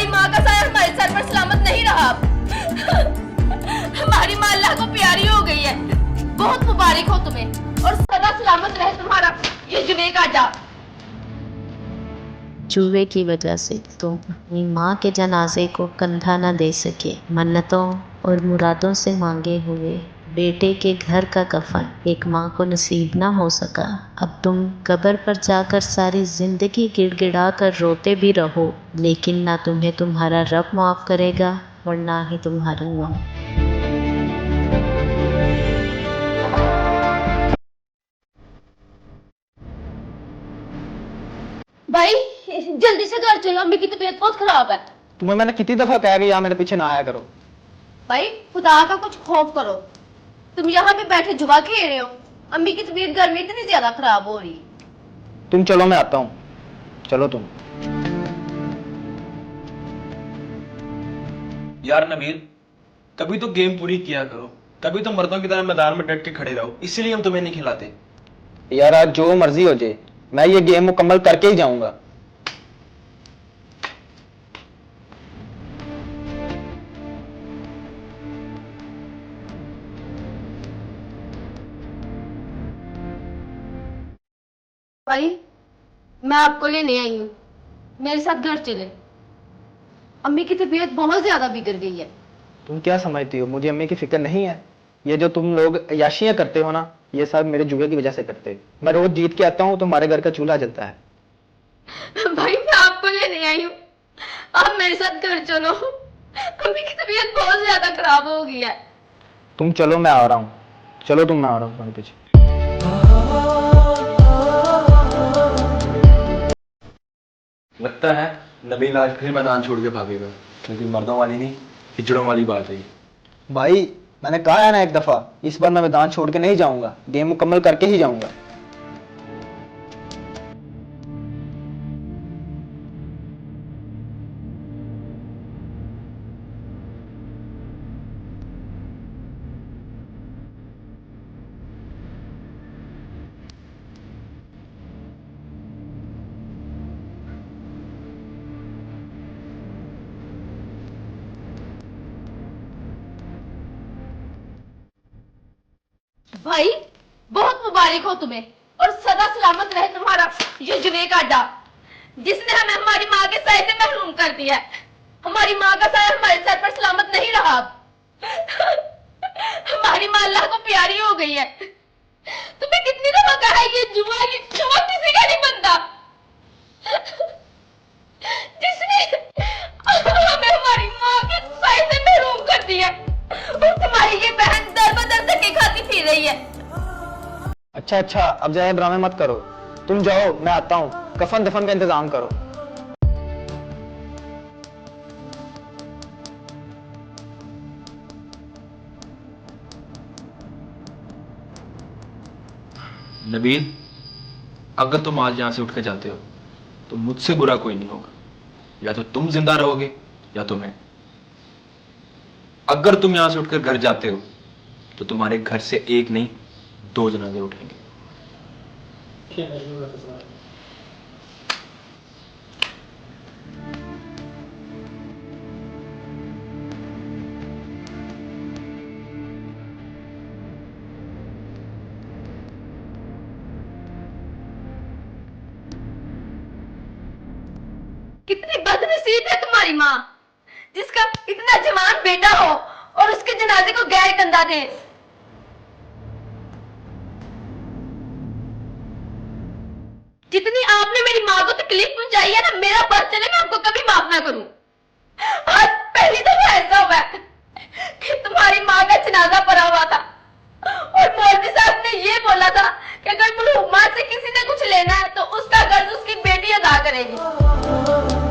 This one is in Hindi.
हमारी माँ का साया हमारे सर पर सलामत नहीं रहा। हमारी माँ अल्लाह को प्यारी हो गई है। बहुत मुबारक हो तुम्हें और सदा सलामत रहे तुम्हारा ये जुमे का अड्डा। जुए की वजह से तुम अपनी माँ के जनाजे को कंधा न दे सके। मन्नतों और मुरादों से मांगे हुए बेटे के घर का कफन एक माँ को नसीब ना हो सका। अब तुम कब्र पर जाकर सारी जिंदगी गिड़गिड़ा कर रोते भी रहो, लेकिन ना तुम्हें तुम्हारा रब माफ़ करेगा और ना ही तुम्हारी माँ। भाई जल्दी से घर चलो, अम्मी की तबीयत बहुत खराब है। तुम्हें मैंने कितनी दफा कहा कि यहाँ मेरे पीछे ना आया करो। भाई खुदा का कुछ खौफ करो, तुम यहाँ पे बैठे जुआ खेल रहे हो। अम्मी की तबीयत घर में इतनी ज्यादा खराब हो रही। तुम चलो, मैं आता हूँ। चलो तुम। यार नबील, कभी तो गेम पूरी किया करो, कभी तो मर्दों की तरह मैदान में डट के खड़े रहो, इसीलिए हम तुम्हें नहीं खिलाते। यार आज जो मर्जी हो जाए, मैं ये गेम मुकम्मल करके ही जाऊंगा। भाई मैं आपको लेने आई हूँ, मेरे साथ घर चले। अम्मी की तबीयत बहुत ज्यादा बिगड़ गई है। तुम क्या समझती हो, मुझे अम्मी की फिक्र नहीं है? ये जो तुम लोग अय्याशियां करते हो ना, ये सब मेरे जुए की वजह से करते हो। मैं रोज जीत के आता हूँ तो हमारे घर का चूल्हा जलता है। भाई मैं आपको लेने आई हूँ, आप मेरे साथ घर चलो। अम्मी की तबीयत बहुत ज्यादा खराब हो गई है। तुम चलो, मैं आ रहा हूँ। चलो तुम, मैं आ रहा हूँ तुम्हारे पीछे। लगता है नबील आज फिर मैदान छोड़ के भागेगा, क्योंकि मर्दों वाली नहीं, हिजड़ों वाली बात है ये। भाई मैंने कहा है ना एक दफा, इस बार मैं मैदान छोड़ के नहीं जाऊंगा, गेम मुकम्मल करके ही जाऊंगा। भाई बहुत मुबारक हो तुम्हें और सदा सलामत रहे तुम्हारा ये जुमे का अड्डा, जिसने हमें हमारी माँ के साए से महरूम कर दिया है। हमारी माँ का साया हमारे सर पर सलामत नहीं रहा। हमारी माँ अल्लाह को प्यारी हो गई है। तुम्हें कितनी दफा कहा है ये जुआ किसी का नहीं बनता, जिसने हमें हमारी माँ के साए से महरूम कर दिया। और तुम्हारी ये बहन दर बदर धक्के खाती फिर रही है। अच्छा अच्छा, अब ज्यादा ड्रामे मत करो। तुम जाओ, मैं आता हूँ। कफन दफन का इंतजाम करो। नबील, अगर तुम आज यहां से उठ के जाते हो तो मुझसे बुरा कोई नहीं होगा। या तो तुम जिंदा रहोगे या तो मैं। अगर तुम यहां से उठकर घर जाते हो तो तुम्हारे घर से एक नहीं, दो जनाजे उठेंगे। कितनी बदनसीब है तुम्हारी माँ, जिसका इतना जवान बेटा हो और उसके जनाजे को गैर कंधा दे। जितनी आपने मेरी माँ को तकलीफ पहुंचाई है ना, मेरा बस चले मैं आपको कभी माफ ना करूं। आज पहली दफा ऐसा हुआ है कि तुम्हारी माँ का जनाजा पड़ा हुआ था और मौलवी साहब ने ये बोला था कि अगर मरहूमा से किसी ने कुछ लेना है तो उसका कर्ज उसकी बेटी अदा करेगी।